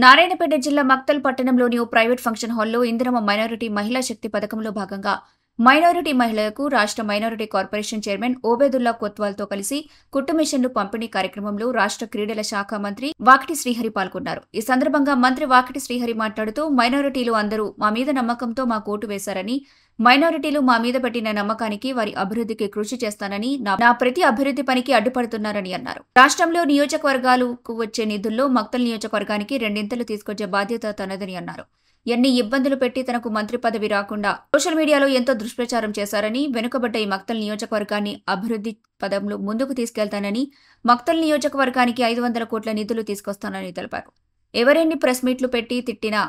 నారాయణపేట జిల్లా మక్తల్ పట్టణంలోని ఓ private function హాల్లో ఇందిరమ్మ మైనారిటీ మహిళా శక్తి పథకంలో భాగంగా మైనారిటీ మహిళలకు రాష్ట్ర మైనారిటీ కార్పొరేషన్ చైర్మన్ ఓబేదుల్లా కొత్వాల్తో కలిసి కుట్టు మిషన్లు పంపిణీ కార్యక్రమంలో రాష్ట్ర క్రీడల శాఖ మంత్రి వాకిటి శ్రీహరి పాల్గొన్నారు. ఈ సందర్భంగా మంత్రి వాకిటి శ్రీహరి మాట్లాడుతూ మైనారిటీలు అందరూ మా మీద నమ్మకంతో మాకు ఓటు వేశారని, మైనారిటీలు మా మీద పెట్టిన నమ్మకానికి వారి అభివృద్ధికి కృషి చేస్తానని, నా ప్రతి అభివృద్ధి పనికి అడ్డుపడుతున్నారని అన్నారు. రాష్ట్రంలో నియోజకవర్గాలకు వచ్చే నిధుల్లో మక్తల్ నియోజకవర్గానికి రెండింతలు తీసుకొచ్చే బాధ్యత తనదని అన్నారు. ఎన్ని ఇబ్బందులు పెట్టి తనకు మంత్రి పదవి రాకుండా సోషల్ మీడియాలో ఎంతో దుష్ప్రచారం చేశారని, వెనుకబడ్డ ఈ మక్తల్ నియోజకవర్గాన్ని అభివృద్ధి పదంలో ముందుకు తీసుకెళ్తానని, మక్తల్ నియోజకవర్గానికి 500 కోట్ల నిధులు తీసుకొస్తానని తెలిపారు. ఎవరెన్ని ప్రెస్ మీట్లు పెట్టి తిట్టినా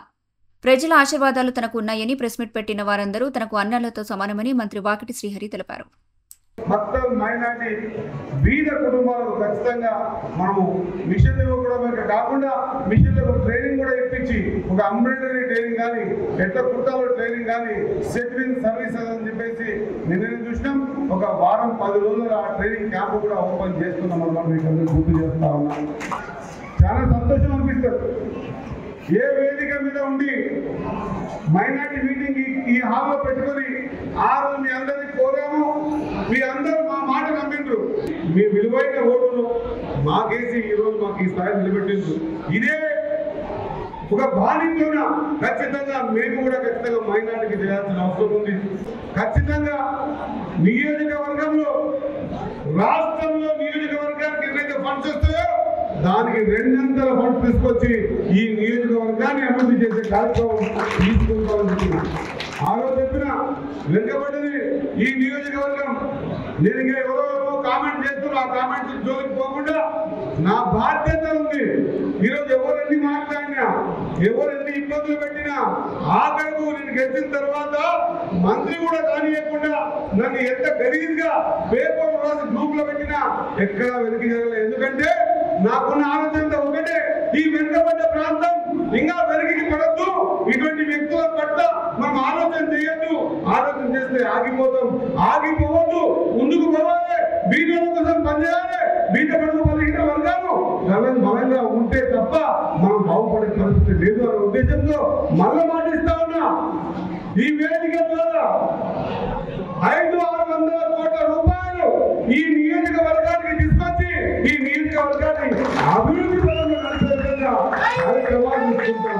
ప్రజల ఆశీర్వాదాలు తనకు ఉన్నాయని, ప్రెస్ మీట్ పెట్టిన వారందరూ తనకు అన్నలతో సమానమని మంత్రి వాకిటి శ్రీహరి తెలిపారు. మక్తల్ మైనారిటీ బీద కుటుంబాలకు ఖచ్చితంగా మనము మిషన్లు ఇవ్వడమే కాకుండా మిషన్లకు ట్రైనింగ్ కూడా ఇప్పించి ఒక ఎంబ్రాయిడరీ ట్రైనింగ్ కానీ, ఎట్లా కుట్టాలో ట్రైనింగ్ కానీ, సెటిలింగ్ సర్వీసెస్ అని చెప్పేసి నేను చూసినాం. ఒక వారం 10 రోజుల ఆ ట్రైనింగ్ క్యాంప్ కూడా ఓపెన్ చేస్తున్నాం అన్నమాట. మీకు అందరూ గుర్తు చేస్తా ఉన్నాం. చాలా సంతోషం అనిపిస్తుంది. ఏ వేదిక మీద ఉండి మైనారిటీ మీటింగ్ ఈ హాల్లో పెట్టుకొని ఆ రోజు మీ అందరినీ కోరాము. మీ అందరూ మా మాట నమ్మిండ్రు. మీ విలువైన ఓటును మాకేసి ఈరోజు మాకు ఈ స్థాయి నిలబెట్టిండ్రు. ఇదే ఒక బాధ్యతన ఖచ్చితంగా మేము కూడా ఖచ్చితంగా మైనారిటీకి చేయాల్సిన అవసరం ఉంది. ఖచ్చితంగా నియోజకవర్గంలో, రాష్ట్రంలో నియోజకవర్గానికి ఏదైతే ఫండ్స్ వస్తాయో దానికి 200 ఫండ్స్ తీసుకొచ్చి ఈ నియోజకవర్గాన్ని అభివృద్ధి చేసే కార్యక్రమం తీసుకుంటామని చెప్పిన ఆ రోజు చెప్పిన వెనుకబడ్డది ఈ నియోజకవర్గం. నేను ఇంకా ఎవరో కామెంట్ చేస్తున్నా, ఆ కామెంట్స్ జోలికి పోకుండా నా బాధ్యత ఉంది. ఈరోజు ఎవరెన్ని మాట్లాడినా, ఎవరెన్ని ఇబ్బందులు పెట్టినా, ఆఖరకు నేను గెలిచిన తర్వాత మంత్రి కూడా కానియకుండా నన్ను ఎంత గలీజ్గా పేపర్ రాసి గ్రూప్ లో పెట్టినా ఎక్కడా వెనక్కి జరగలేదు. ఎందుకంటే నాకున్న ఆలోచన ఒకటే, ఈ వెనుకబడ్డ ప్రాంతం ఇంకా వెనక్కి పడద్దు. ఇటువంటి వ్యక్తుల పట్ల మనం ఆలోచన చేయొద్దు. ఆలోచన చేస్తే ఆగిపోతాం. ఆగిపోవద్దు, ముందుకు పోవాలి. బీదల కోసం పనిచేయాలి. బీద పడుగు పలికిన వర్గాలు బలంగా ఉంటే తప్ప మనం బాగుపడే పరిస్థితి లేదు అనే ఉద్దేశంతో మళ్ళీ మాటిస్తా ఉన్నా. ఈ వేదిక ద్వారా 500-600 కోట్ల రూపాయలు ఈ నియోజకవర్గానికి తీసుకొచ్చి ఈ నియోజకవర్గాన్ని అభివృద్ధి పరంగా నడిపే విధంగా కార్యక్రమాలు తీసుకుంటాం.